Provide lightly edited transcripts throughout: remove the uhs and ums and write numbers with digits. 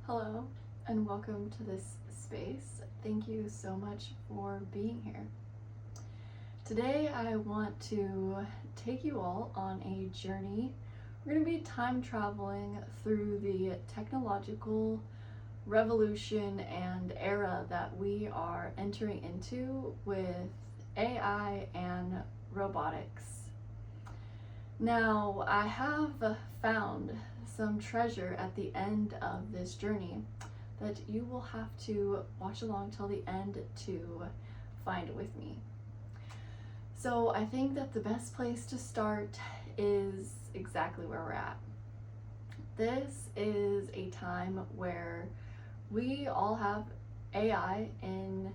Hello, and welcome to this space. Thank you so much for being here. Today, I want to take you all on a journey. We're going to be time traveling through the technological revolution and era that we are entering into with AI and robotics. Now, I have found some treasure at the end of this journey that you will have to watch along till the end to find with me. So I think that the best place to start is exactly where we're at. This is a time where we all have AI in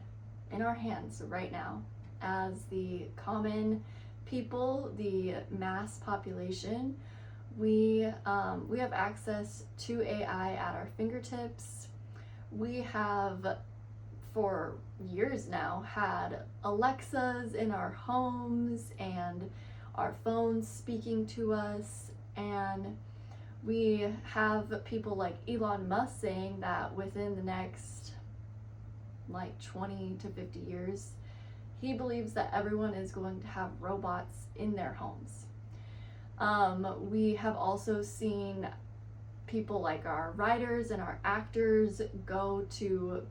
our hands right now as the common people, the mass population. We have access to AI at our fingertips. We have, for years now, had Alexas in our homes and our phones speaking to us, and we have people like Elon Musk saying that within the next 20 to 50 years, he believes that everyone is going to have robots in their homes. We have also seen people like our writers and our actors go to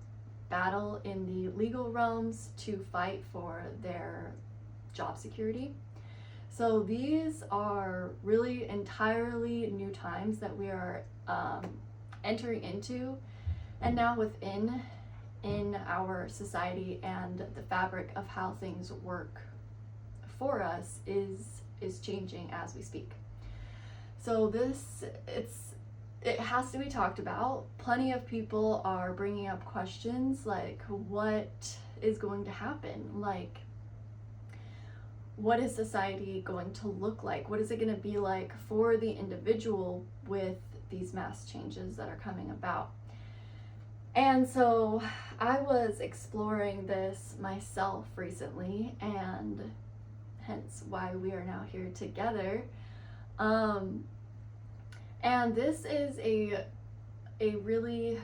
battle in the legal realms to fight for their job security. So these are really entirely new times that we are entering into, and now within our society, and the fabric of how things work for us is changing as we speak. So it has to be talked about. Plenty of people are bringing up questions like, what is going to happen? Like, what is society going to look like? What is it going to be like for the individual with these mass changes that are coming about? And so I was exploring this myself recently, and hence why we are now here together. And this is a really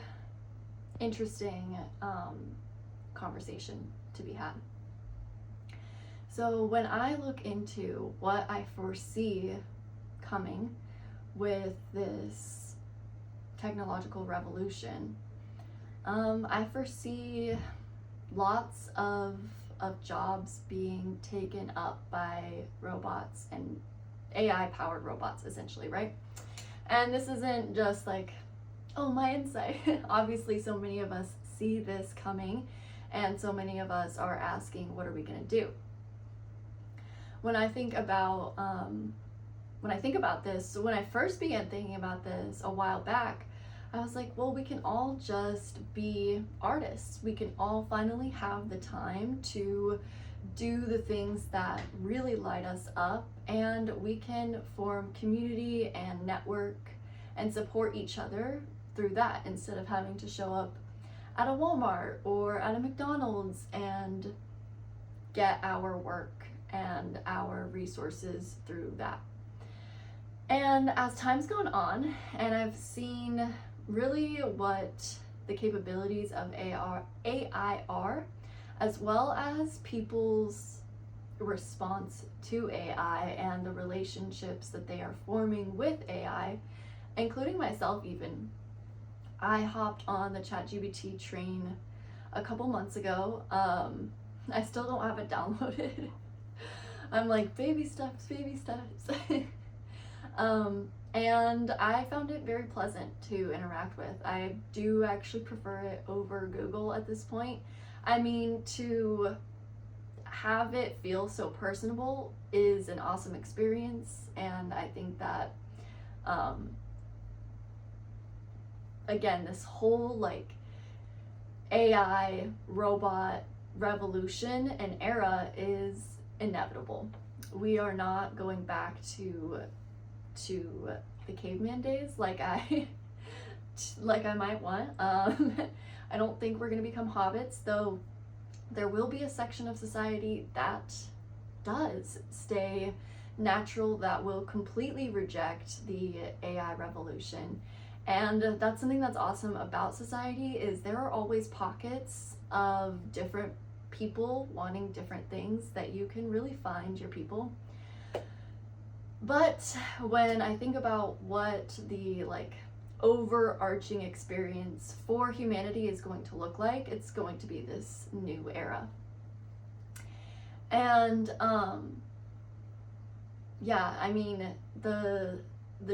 interesting conversation to be had. So when I look into what I foresee coming with this technological revolution, I foresee lots of jobs being taken up by robots and AI-powered robots, essentially, right? And this isn't just like, oh, my insight. Obviously, so many of us see this coming, and so many of us are asking, what are we going to do? When I think about this, when I first began thinking about this a while back, I was like, well, we can all just be artists. We can all finally have the time to do the things that really light us up, and we can form community and network and support each other through that, instead of having to show up at a Walmart or at a McDonald's and get our work and our resources through that. And as time's gone on, and I've seen really what the capabilities of AI are, as well as people's response to AI and the relationships that they are forming with AI, including myself even. I hopped on the ChatGPT train a couple months ago. I still don't have it downloaded. I'm like, baby steps, baby steps. And I found it very pleasant to interact with. I do actually prefer it over Google at this point. I mean, to have it feel so personable is an awesome experience, and I think that, again, this whole AI robot revolution and era is inevitable. We are not going back to the caveman days like I might want. I don't think we're going to become hobbits, though there will be a section of society that does stay natural, that will completely reject the AI revolution And that's something that's awesome about society, is there are always pockets of different people wanting different things that you can really find your people. But when I think about what the like overarching experience for humanity is going to look like, it's going to be this new era. And yeah, I mean, the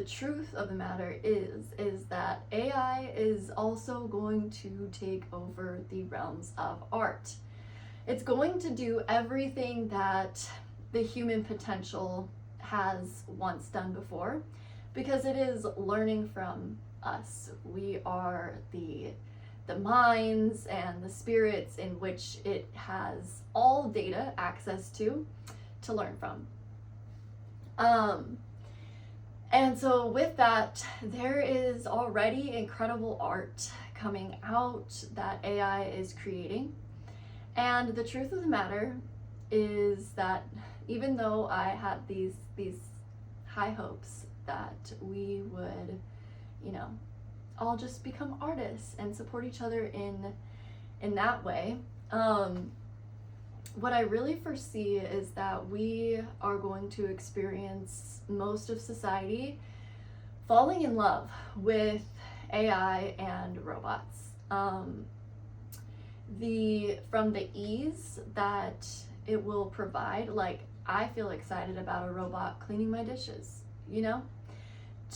truth of the matter is that AI is also going to take over the realms of art. It's going to do everything that the human potential has once done before, because it is learning from us. We are the minds and the spirits in which it has all data access to learn from. And so with that, there is already incredible art coming out that AI is creating. And the truth of the matter is that even though I had these high hopes that we would, you know, all just become artists and support each other in that way, what I really foresee is that we are going to experience most of society falling in love with AI and robots. From the ease that it will provide, like, I feel excited about a robot cleaning my dishes, you know,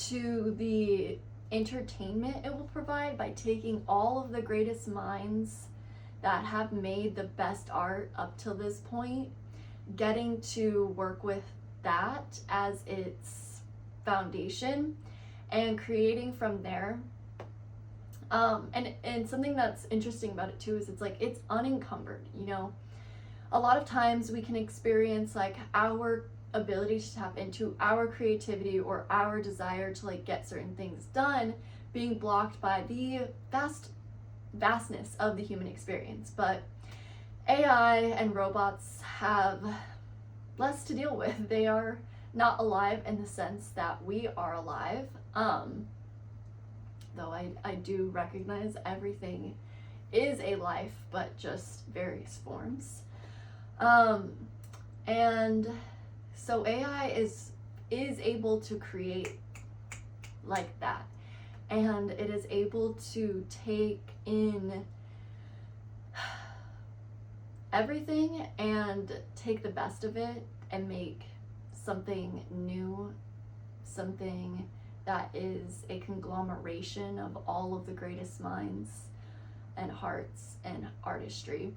to the entertainment it will provide by taking all of the greatest minds that have made the best art up till this point, getting to work with that as its foundation and creating from there. And something that's interesting about it too is it's unencumbered, you know. A lot of times we can experience like our ability to tap into our creativity or our desire to like get certain things done being blocked by the vastness of the human experience. But AI and robots have less to deal with. They are not alive in the sense that we are alive. Though I do recognize everything is a life, but just various forms. And so AI is able to create like that. And it is able to take in everything and take the best of it and make something new, something that is a conglomeration of all of the greatest minds and hearts and artistry,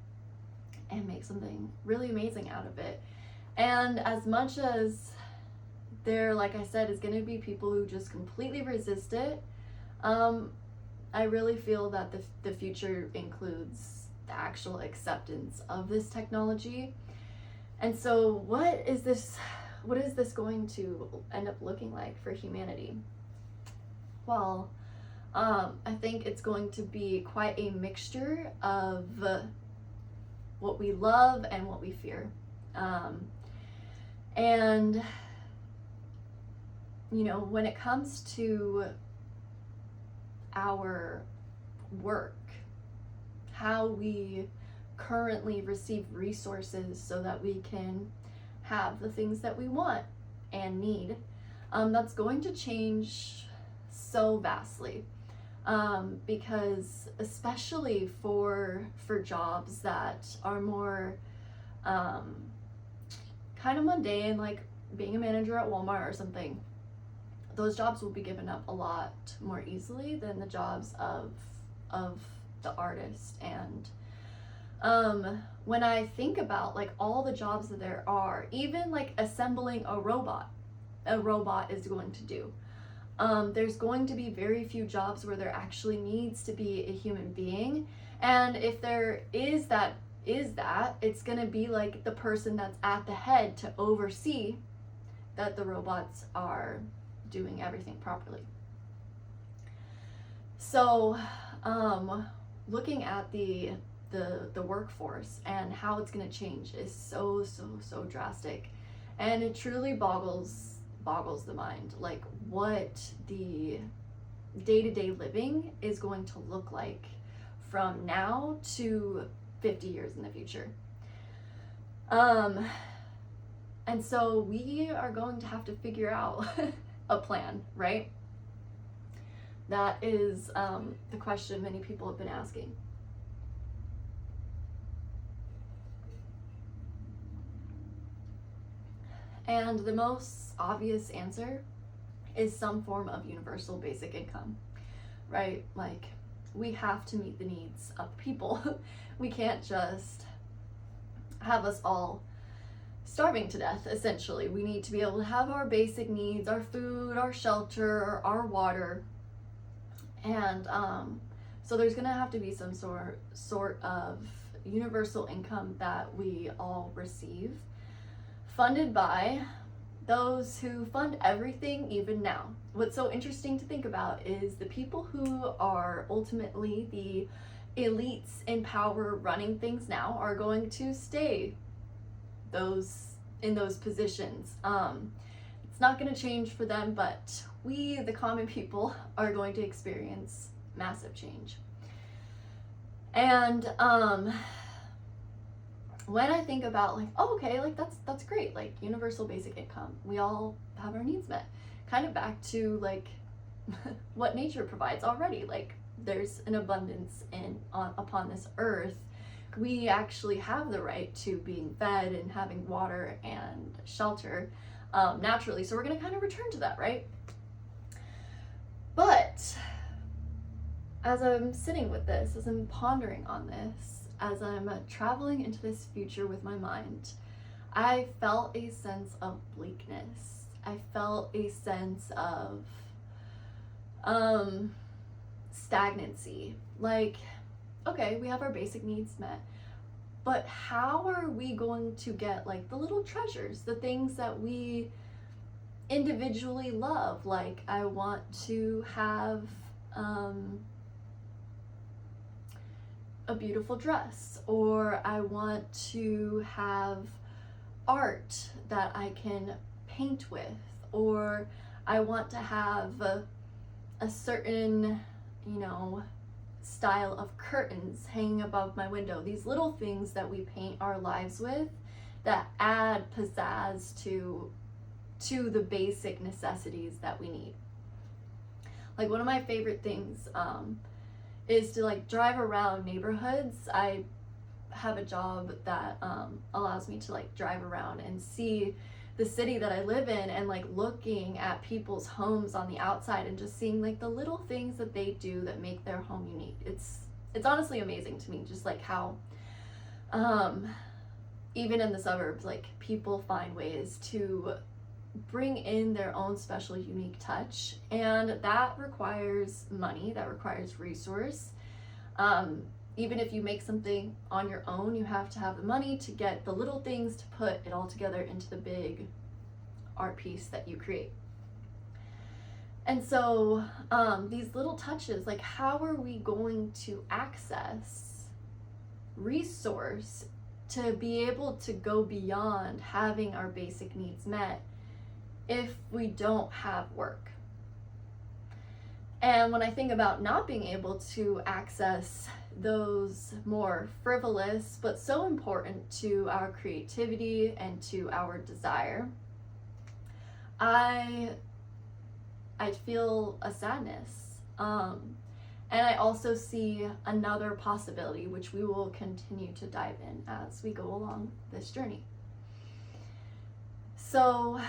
and make something really amazing out of it. And as much as there, like I said, is going to be people who just completely resist it, I really feel that the future includes the actual acceptance of this technology. And so what is this going to end up looking like for humanity? Well, I think it's going to be quite a mixture of what we love and what we fear. And, you know, when it comes to our work, how we currently receive resources so that we can have the things that we want and need, that's going to change so vastly. Because especially for jobs that are more kind of mundane, like being a manager at Walmart or something, those jobs will be given up a lot more easily than the jobs of the artist. And when I think about like all the jobs that there are, even like assembling a robot is going to do. There's going to be very few jobs where there actually needs to be a human being. And if there is that, it's going to be like the person that's at the head to oversee that the robots are doing everything properly. So, looking at the workforce and how it's going to change is so drastic, and it truly boggles the mind, like what the day-to-day living is going to look like from now to 50 years in the future. And so we are going to have to figure out a plan, right? That is the question many people have been asking. And the most obvious answer is some form of universal basic income, right? Like, we have to meet the needs of people. We can't just have us all starving to death, essentially. We need to be able to have our basic needs, our food, our shelter, our water. And so there's gonna have to be some sort of universal income that we all receive, funded by those who fund everything even now. What's so interesting to think about is the people who are ultimately the elites in power running things now are going to stay in those positions. It's not going to change for them, but we, the common people, are going to experience massive change. And when I think about like, oh, okay, like that's great, like universal basic income, we all have our needs met, kind of back to like what nature provides already. Like, there's an abundance upon this earth. We actually have the right to being fed and having water and shelter naturally. So we're going to kind of return to that, right? But as I'm sitting with this, as I'm pondering on this, as I'm traveling into this future with my mind, I felt a sense of bleakness. I felt a sense of stagnancy. Like, okay, we have our basic needs met, but how are we going to get like the little treasures, the things that we individually love? Like, I want to have a beautiful dress, or I want to have art that I can paint with, or I want to have a certain, style of curtains hanging above my window. These little things that we paint our lives with that add pizzazz to the basic necessities that we need. Like, one of my favorite things is to like drive around neighborhoods. I have a job that allows me to like drive around and see the city that I live in, and like looking at people's homes on the outside and just seeing like the little things that they do that make their home unique. It's honestly amazing to me, just like how even in the suburbs, like people find ways to bring in their own special unique touch, and that requires money, that requires resource. Even if you make something on your own, you have to have the money to get the little things to put it all together into the big art piece that you create. And so these little touches, like, how are we going to access resource to be able to go beyond having our basic needs met if we don't have work? And when I think about not being able to access those more frivolous but so important to our creativity and to our desire, I feel a sadness. And I also see another possibility, which we will continue to dive in as we go along this journey. So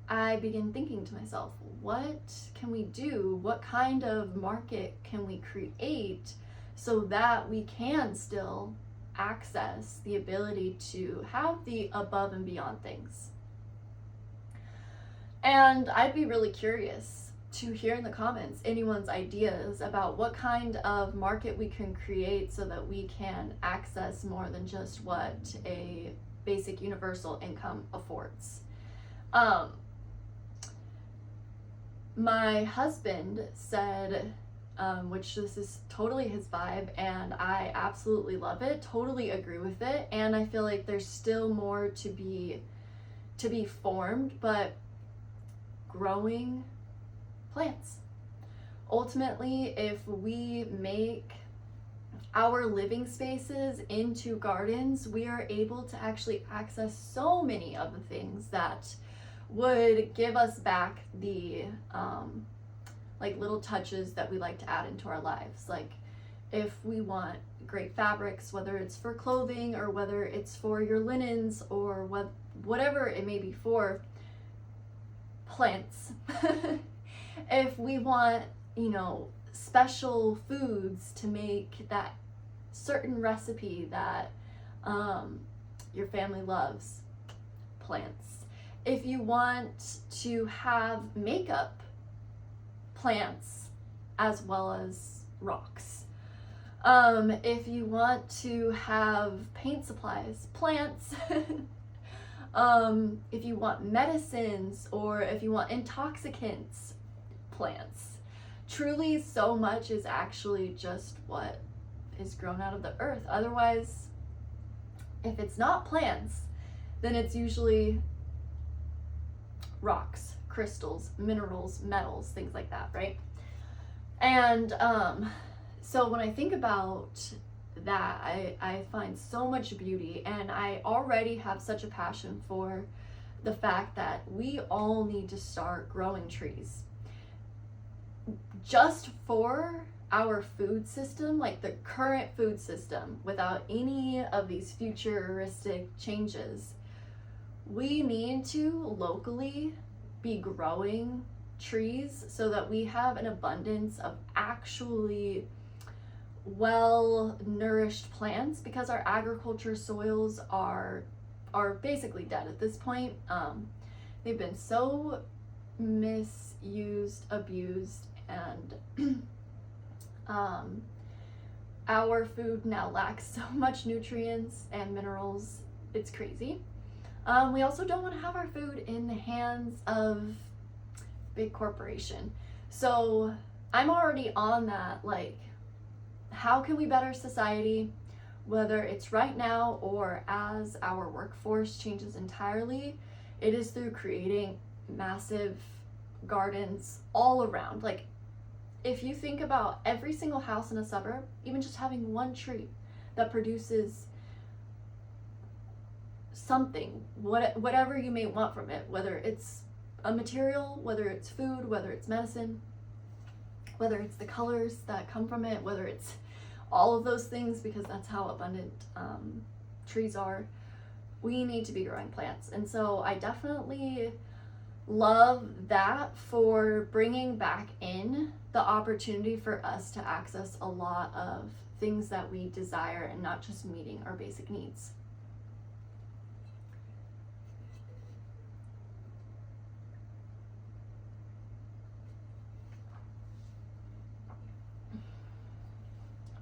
I begin thinking to myself, what can we do? What kind of market can we create so that we can still access the ability to have the above and beyond things? And I'd be really curious to hear in the comments anyone's ideas about what kind of market we can create so that we can access more than just what a basic universal income affords. My husband said, which this is totally his vibe, and I absolutely love it, totally agree with it, and I feel like there's still more to be formed, but growing plants, Ultimately, if we make our living spaces into gardens, we are able to actually access so many of the things that would give us back the like little touches that we like to add into our lives. Like if we want great fabrics, whether it's for clothing or whether it's for your linens or whatever it may be for, plants. If we want, you know, special foods to make that certain recipe that your family loves, plants. If you want to have makeup, plants as well as rocks. If you want to have paint supplies, plants. If you want medicines or if you want intoxicants, plants. Truly, so much is actually just what is grown out of the earth. Otherwise, if it's not plants, then it's usually rocks, crystals, minerals, metals, things like that, right? And so when I think about that, I find so much beauty, and I already have such a passion for the fact that we all need to start growing trees just for our food system, like the current food system, without any of these futuristic changes. We need to locally be growing trees so that we have an abundance of actually well nourished plants, because our agriculture soils are basically dead at this point. They've been so misused, abused, and our food now lacks so much nutrients and minerals. It's crazy. We also don't want to have our food in the hands of big corporation. So I'm already on that, like, how can we better society, whether it's right now or as our workforce changes entirely? It is through creating massive gardens all around. Like, if you think about every single house in a suburb, even just having one tree that produces something, whatever you may want from it, whether it's a material, whether it's food, whether it's medicine, whether it's the colors that come from it, whether it's all of those things, because that's how abundant trees are. We need to be growing plants. And so I definitely love that for bringing back in the opportunity for us to access a lot of things that we desire and not just meeting our basic needs.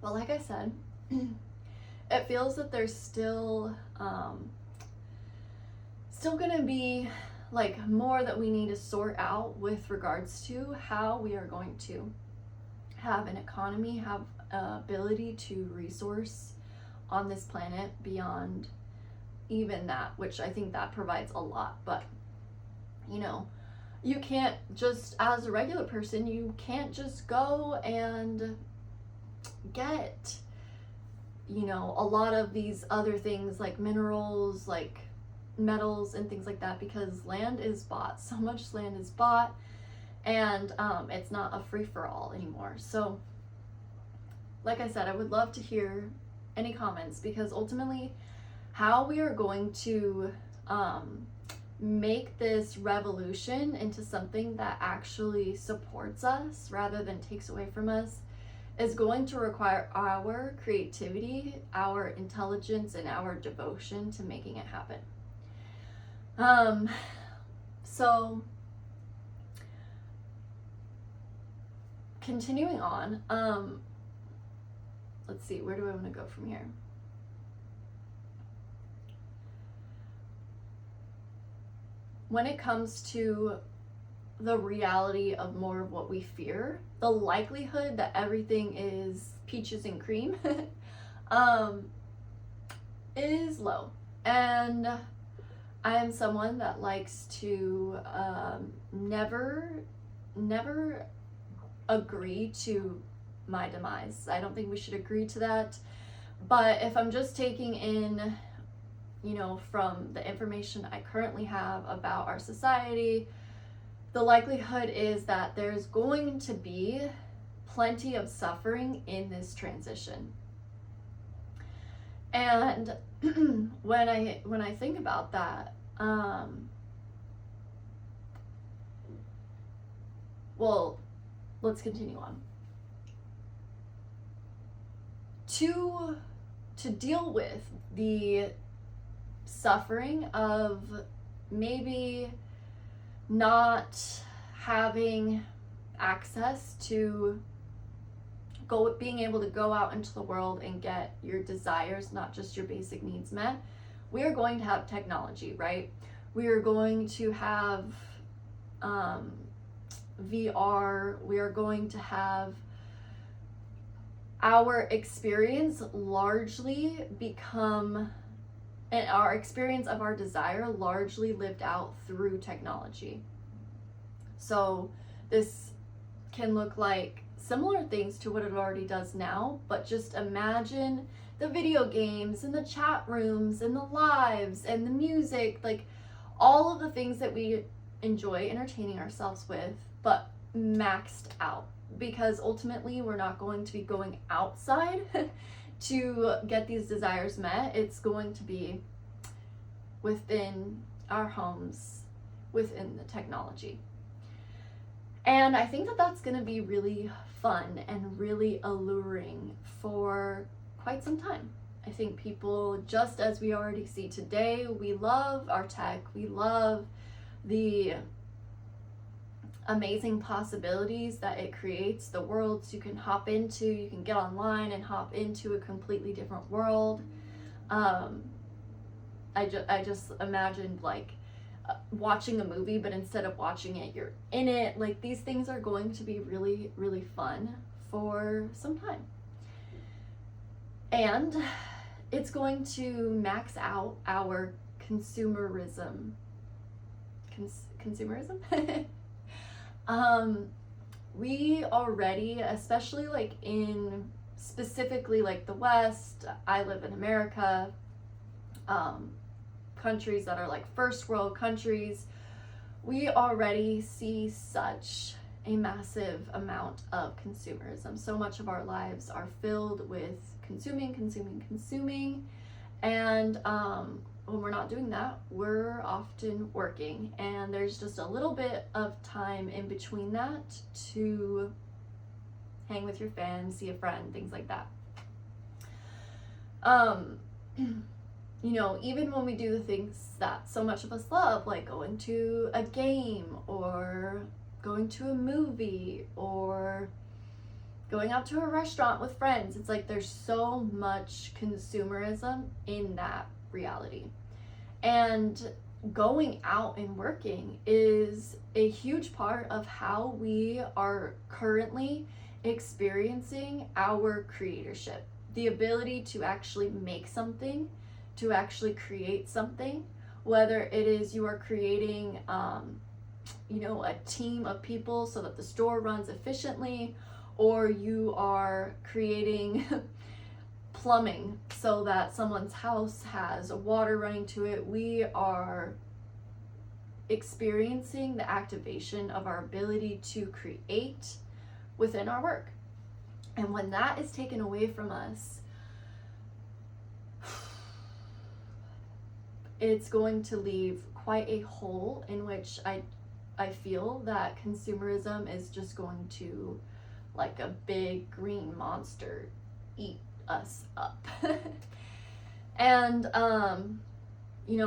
But like I said, it feels that there's still gonna be like more that we need to sort out with regards to how we are going to have an economy, have ability to resource on this planet beyond even that, which I think that provides a lot. But you know, you can't just, as a regular person, you can't just go and get, you know, a lot of these other things like minerals, like metals and things like that, because land is bought. So much land is bought, and it's not a free-for-all anymore. So like I said, I would love to hear any comments, because ultimately how we are going to make this revolution into something that actually supports us rather than takes away from us is going to require our creativity, our intelligence, and our devotion to making it happen. So continuing on, let's see, where do I want to go from here? When it comes to the reality of more of what we fear, the likelihood that everything is peaches and cream is low. And I am someone that likes to never agree to my demise. I don't think we should agree to that. But if I'm just taking in, from the information I currently have about our society, the likelihood is that there's going to be plenty of suffering in this transition. And when I think about that, well, let's continue on. To deal with the suffering of maybe not having access to being able to go out into the world and get your desires, not just your basic needs, met, we are going to have technology, right? We are going to have VR. We are going to have our experience largely become, and our experience of our desire largely lived out through technology. So this can look like similar things to what it already does now, but just imagine the video games and the chat rooms and the lives and the music, like all of the things that we enjoy entertaining ourselves with, but maxed out. Because ultimately we're not going to be going outside to get these desires met. It's going to be within our homes, within the technology. And I think that that's going to be really fun and really alluring for quite some time. I think people, just as we already see today, we love our tech, we love the amazing possibilities that it creates, the worlds you can hop into. You can get online and hop into a completely different world. I just imagined like watching a movie, but instead of watching it, you're in it. Like, these things are going to be really, really fun for some time. And it's going to max out our consumerism. Consumerism? We already, especially like in specifically like the West, I live in America, countries that are like first world countries, we already see such a massive amount of consumerism. So much of our lives are filled with consuming. And when we're not doing that, we're often working, and there's just a little bit of time in between that to hang with your fans, see a friend, things like that. Even when we do the things that so much of us love, like going to a game or going to a movie or going out to a restaurant with friends, it's like there's so much consumerism in that reality. And going out and working is a huge part of how we are currently experiencing our creatorship. The ability to actually make something, to actually create something, whether it is you are creating a team of people so that the store runs efficiently, or you are creating plumbing so that someone's house has water running to it. We are experiencing the activation of our ability to create within our work. And when that is taken away from us, it's going to leave quite a hole in which I feel that consumerism is just going to, like a big green monster, eat us up. And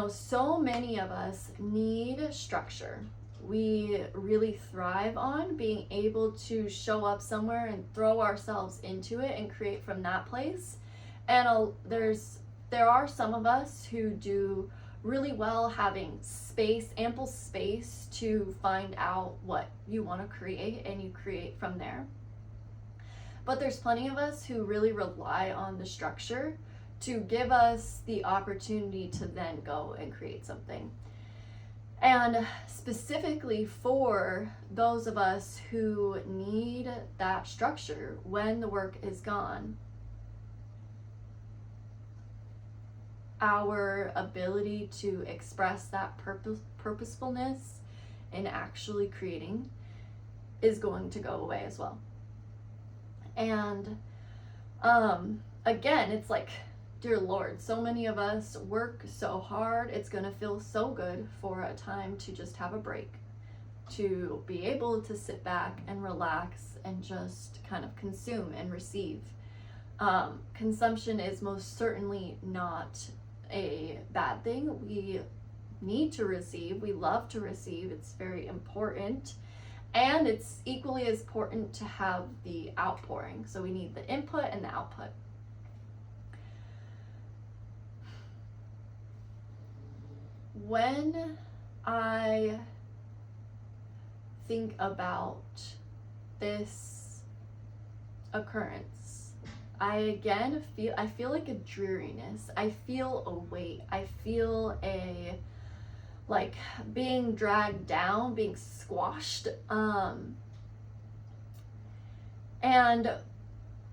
so many of us need structure. We really thrive on being able to show up somewhere and throw ourselves into it and create from that place. And there are some of us who do really well having space, ample space to find out what you want to create, and you create from there. But there's plenty of us who really rely on the structure to give us the opportunity to then go and create something. And specifically for those of us who need that structure when the work is gone, our ability to express that purposefulness in actually creating is going to go away as well. And again, it's like, dear Lord, so many of us work so hard. It's going to feel so good for a time to just have a break, to be able to sit back and relax and just kind of consume and receive. Consumption is most certainly not a bad thing. We need to receive. We love to receive. It's very important. And it's equally as important to have the outpouring. So we need the input and the output. When I think about this occurrence, I feel like a dreariness. I feel a weight. I feel a like being dragged down, being squashed. And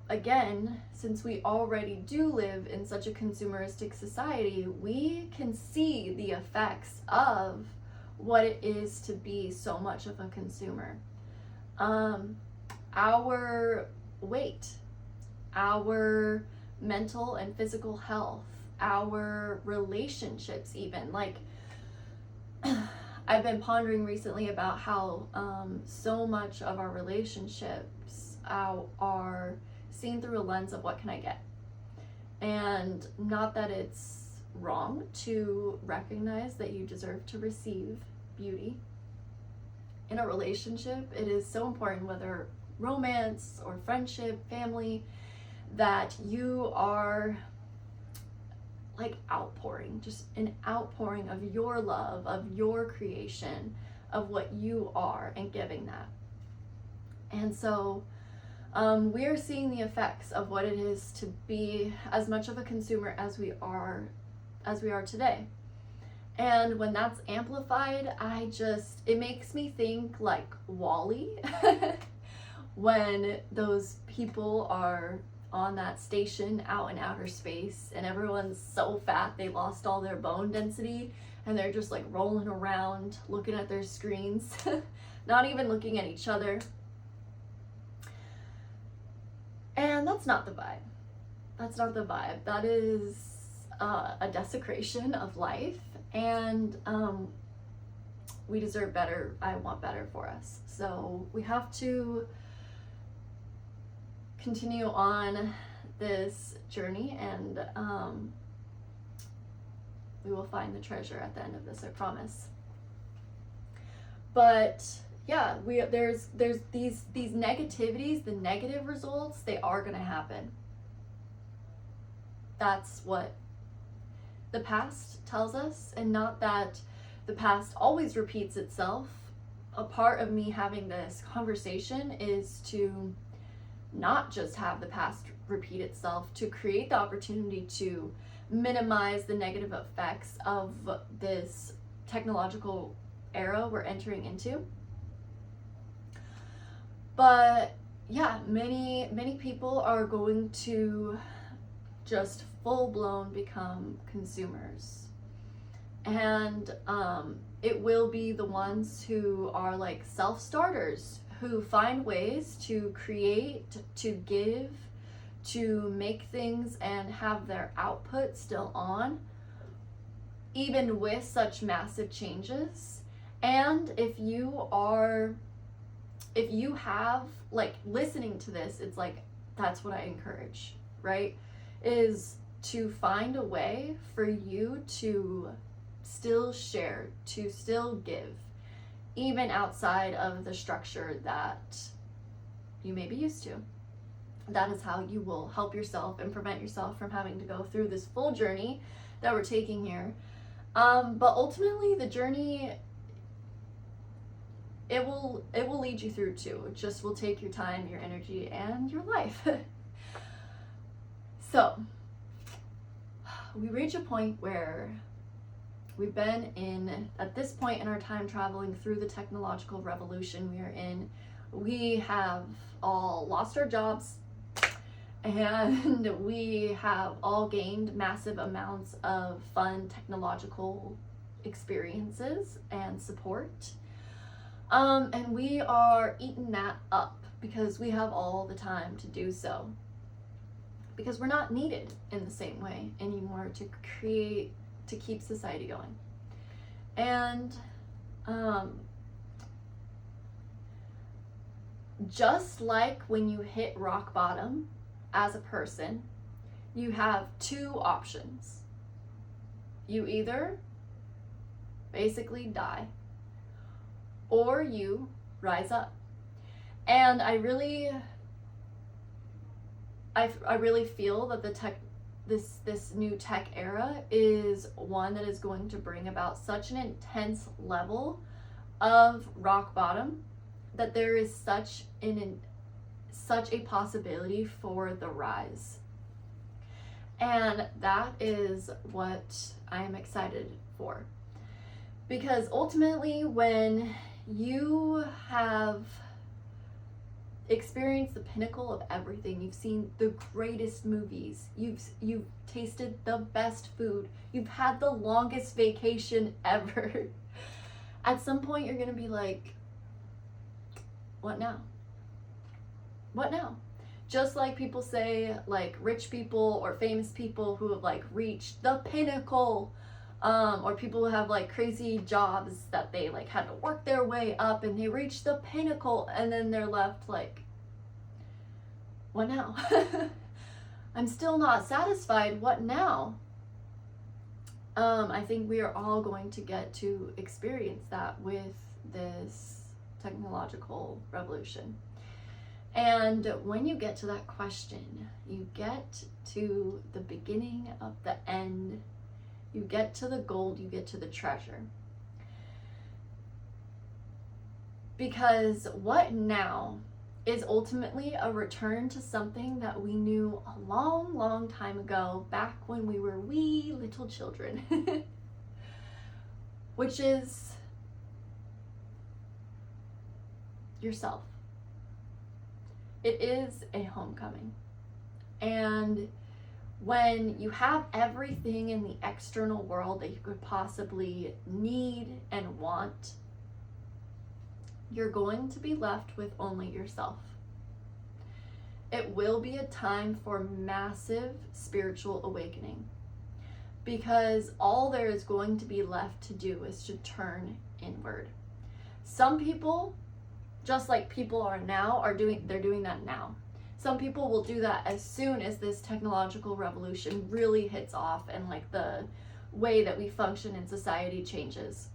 again, since we already do live in such a consumeristic society, we can see the effects of what it is to be so much of a consumer. Our weight, our mental and physical health, our relationships even, like I've been pondering recently about how so much of our relationships are seen through a lens of what can I get. And not that it's wrong to recognize that you deserve to receive beauty. In a relationship, it is so important, whether romance or friendship, family, that you are like outpouring, just an outpouring of your love, of your creation, of what you are, and giving that. And so we are seeing the effects of what it is to be as much of a consumer as we are today. And when that's amplified, it makes me think like WALL-E when those people are on that station out in outer space and everyone's so fat they lost all their bone density and they're just like rolling around looking at their screens, not even looking at each other. And that's not the vibe. That's not the vibe. That is a desecration of life, and we deserve better. I want better for us. So we have to continue on this journey, and we will find the treasure at the end of this, I promise. But yeah, there's these negativities, the negative results, they are going to happen. That's what the past tells us, and not that the past always repeats itself. A part of me having this conversation is to not just have the past repeat itself, to create the opportunity to minimize the negative effects of this technological era we're entering into. But yeah, many people are going to just full-blown become consumers. And it will be the ones who are like self-starters, who find ways to create, to give, to make things and have their output still on, even with such massive changes. And if you have, like, listening to this, it's like, that's what I encourage, right? Is to find a way for you to still share, to still give, even outside of the structure that you may be used to. That is how you will help yourself and prevent yourself from having to go through this full journey that we're taking here. But ultimately, the journey, it will lead you through too. It just will take your time, your energy, and your life. So we reach a point where We've been in, at this point in our time traveling through the technological revolution we are in, we have all lost our jobs, and we have all gained massive amounts of fun technological experiences and support. And we are eating that up because we have all the time to do so. Because we're not needed in the same way anymore to keep society going. And just like when you hit rock bottom as a person, you have two options. You either basically die, or you rise up. And I really feel that this new tech era is one that is going to bring about such an intense level of rock bottom that there is such a possibility for the rise. And that is what I'm excited for. Because ultimately, when you have experienced the pinnacle of everything, you've seen the greatest movies, you've tasted the best food, you've had the longest vacation ever, at some point you're gonna be like, what now? What now? Just like people say, like rich people or famous people who have like reached the pinnacle, or people who have like crazy jobs that they like had to work their way up and they reach the pinnacle, and then they're left like, what now? I'm still not satisfied. What now? I think we are all going to get to experience that with this technological revolution. And when you get to that question, you get to the beginning of the end. You get to the gold, you get to the treasure. Because what now is ultimately a return to something that we knew a long, long time ago, back when we were wee little children, which is yourself. It is a homecoming. And when you have everything in the external world that you could possibly need and want, you're going to be left with only yourself. It will be a time for massive spiritual awakening, because all there is going to be left to do is to turn inward. Some people, just like people are now, they're doing that now. Some people will do that as soon as this technological revolution really hits off and like the way that we function in society changes.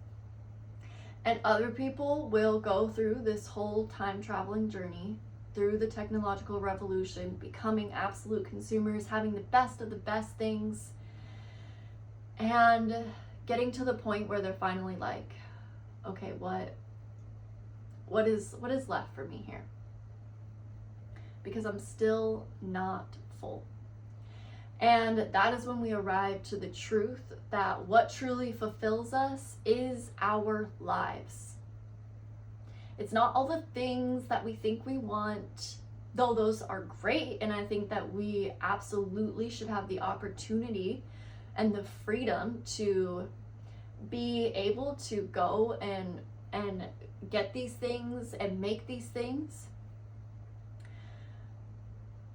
And other people will go through this whole time traveling journey through the technological revolution, becoming absolute consumers, having the best of the best things, and getting to the point where they're finally like, okay, what is left for me here? Because I'm still not full. And that is when we arrive to the truth that what truly fulfills us is our lives. It's not all the things that we think we want, though those are great, and I think that we absolutely should have the opportunity and the freedom to be able to go and get these things and make these things.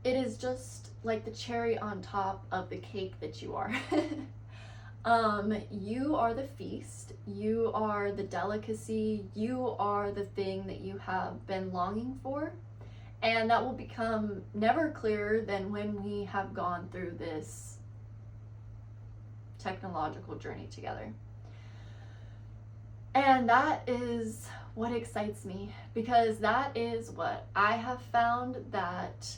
It is just like the cherry on top of the cake that you are. You are the feast, you are the delicacy, you are the thing that you have been longing for, and that will become never clearer than when we have gone through this technological journey together. And that is what excites me, because that is what I have found that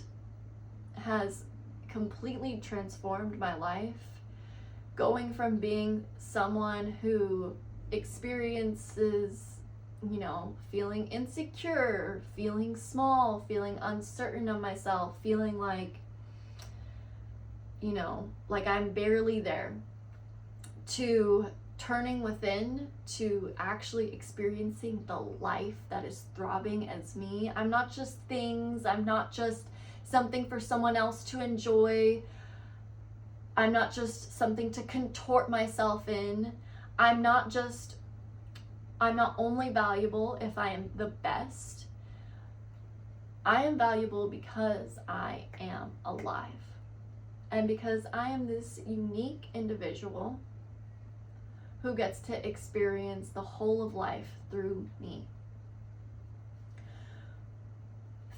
has completely transformed my life, going from being someone who experiences, feeling insecure, feeling small, feeling uncertain of myself, feeling like, like I'm barely there, to turning within to actually experiencing the life that is throbbing as me. I'm not just things, I'm not just something for someone else to enjoy. I'm not just something to contort myself in. I'm not only valuable if I am the best. I am valuable because I am alive. And because I am this unique individual who gets to experience the whole of life through me.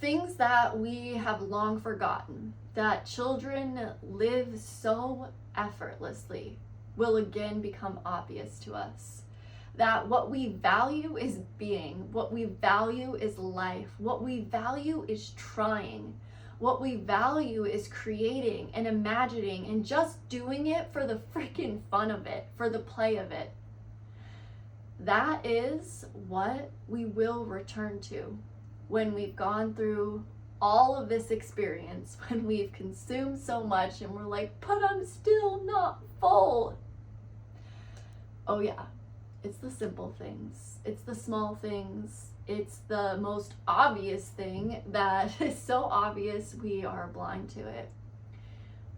Things that we have long forgotten, that children live so effortlessly, will again become obvious to us. That what we value is being, what we value is life, what we value is trying, what we value is creating and imagining and just doing it for the freaking fun of it, for the play of it. That is what we will return to when we've gone through all of this experience, when we've consumed so much and we're like, but I'm still not full. Oh yeah, it's the simple things. It's the small things. It's the most obvious thing that is so obvious we are blind to it.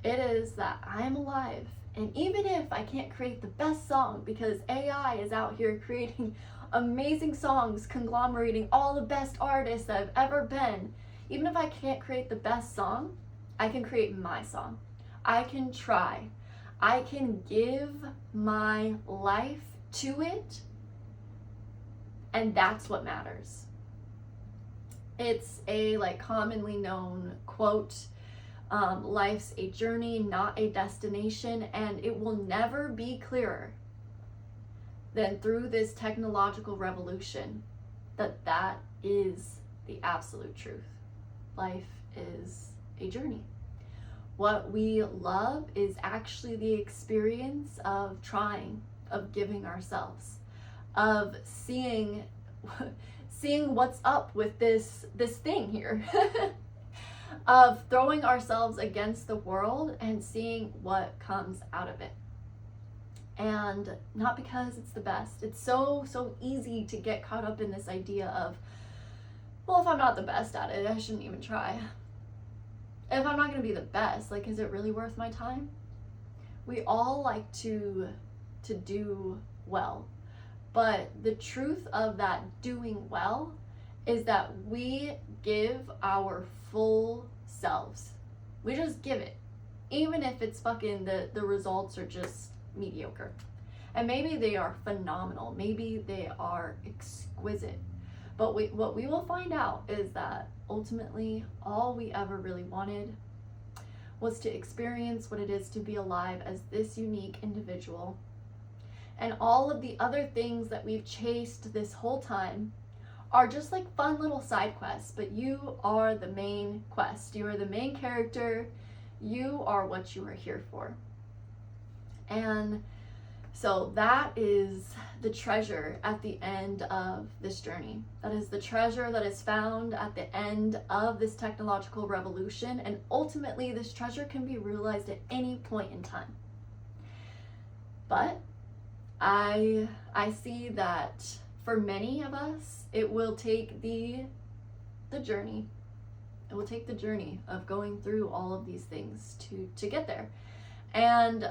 It is that I am alive. And even if I can't create the best song because AI is out here creating amazing songs, conglomerating all the best artists that have ever been, even if I can't create the best song, I can create my song. I can try. I can give my life to it. And that's what matters. It's a commonly known quote, life's a journey, not a destination, and it will never be clearer than through this technological revolution that is the absolute truth. Life is a journey. What we love is actually the experience of trying, of giving ourselves, of seeing what's up with this thing here, of throwing ourselves against the world and seeing what comes out of it. And not because it's the best. It's so easy to get caught up in this idea of, well, if I'm not the best at it, I shouldn't even try. If I'm not going to be the best, is it really worth my time? We all like to do well. But the truth of that doing well is that we give our full selves. We just give it. Even if it's the results are just mediocre. And maybe they are phenomenal. Maybe they are exquisite. But what we will find out is that ultimately all we ever really wanted was to experience what it is to be alive as this unique individual. And all of the other things that we've chased this whole time are just fun little side quests, but you are the main quest. You are the main character. You are what you are here for. And so that is the treasure at the end of this journey. That is the treasure that is found at the end of this technological revolution. And ultimately, this treasure can be realized at any point in time. But I see that for many of us, it will take the journey. It will take the journey of going through all of these things to get there. And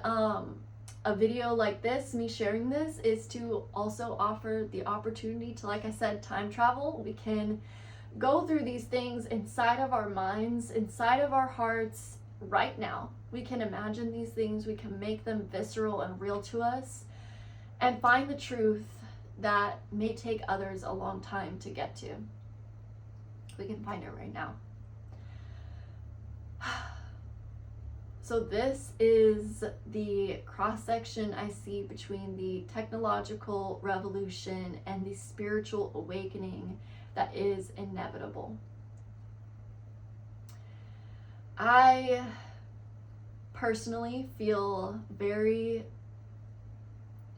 a video like this, me sharing this, is to also offer the opportunity to, like I said, time travel. We can go through these things inside of our minds, inside of our hearts right now. We can imagine these things. We can make them visceral and real to us, and find the truth that may take others a long time to get to. We can find it right now. So this is the cross-section I see between the technological revolution and the spiritual awakening that is inevitable. I personally feel very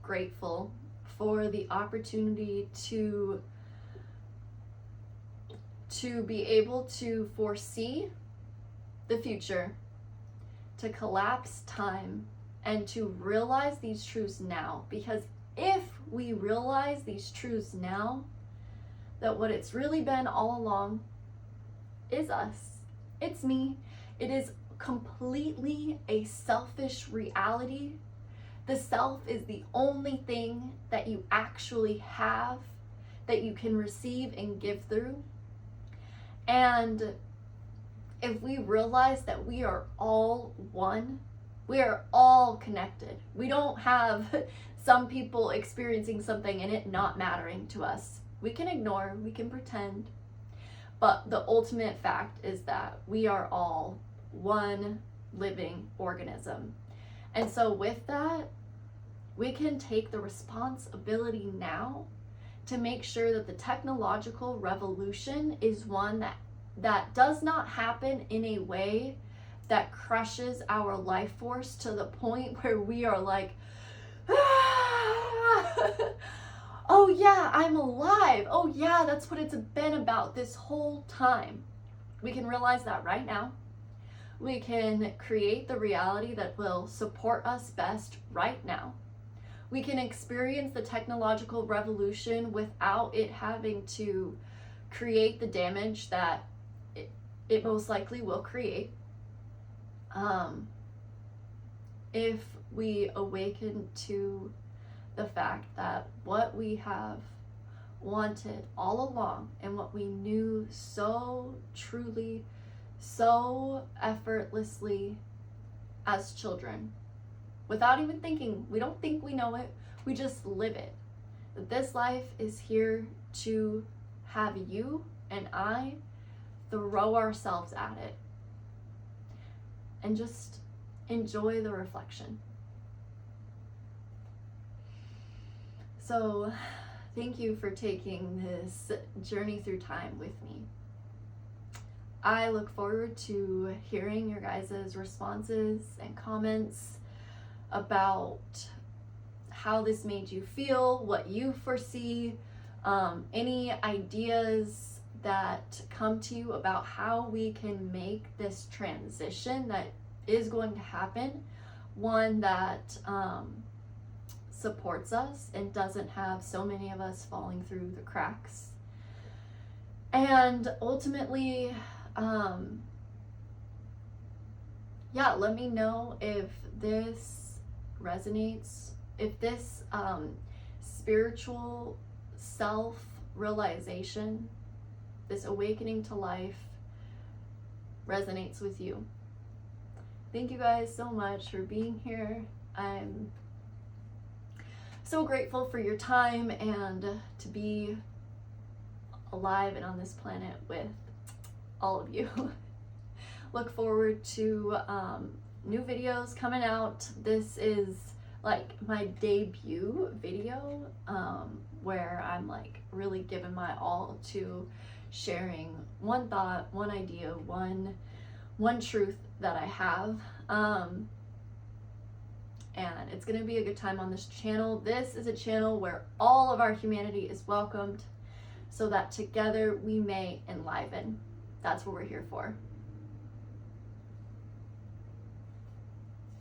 grateful for the opportunity to be able to foresee the future, to collapse time, and to realize these truths now, because if we realize these truths now, that what it's really been all along is us. It's me. It is completely a selfish reality. The self is the only thing that you actually have, that you can receive and give through. And if we realize that we are all one, we are all connected. We don't have some people experiencing something and it not mattering to us. We can ignore, we can pretend, but the ultimate fact is that we are all one living organism. And so with that, we can take the responsibility now to make sure that the technological revolution is one that does not happen in a way that crushes our life force to the point where we are like, oh yeah, I'm alive. Oh yeah, that's what it's been about this whole time. We can realize that right now. We can create the reality that will support us best right now. We can experience the technological revolution without it having to create the damage that it most likely will create. If we awaken to the fact that what we have wanted all along and what we knew so truly, so effortlessly as children, without even thinking, we don't think we know it, we just live it. That this life is here to have you and I throw ourselves at it and just enjoy the reflection. So thank you for taking this journey through time with me. I look forward to hearing your guys' responses and comments about how this made you feel, what you foresee, any ideas that come to you about how we can make this transition that is going to happen one that supports us and doesn't have so many of us falling through the cracks. And ultimately, let me know if this resonates, if this spiritual self-realization, this awakening to life resonates with you. Thank you guys so much for being here. I'm so grateful for your time and to be alive and on this planet with all of you. Look forward to new videos coming out. This is like my debut video where I'm like really giving my all to sharing one thought, one idea, one truth that I have. And it's gonna be a good time on this channel. This is a channel where all of our humanity is welcomed so that together we may enliven. That's what we're here for.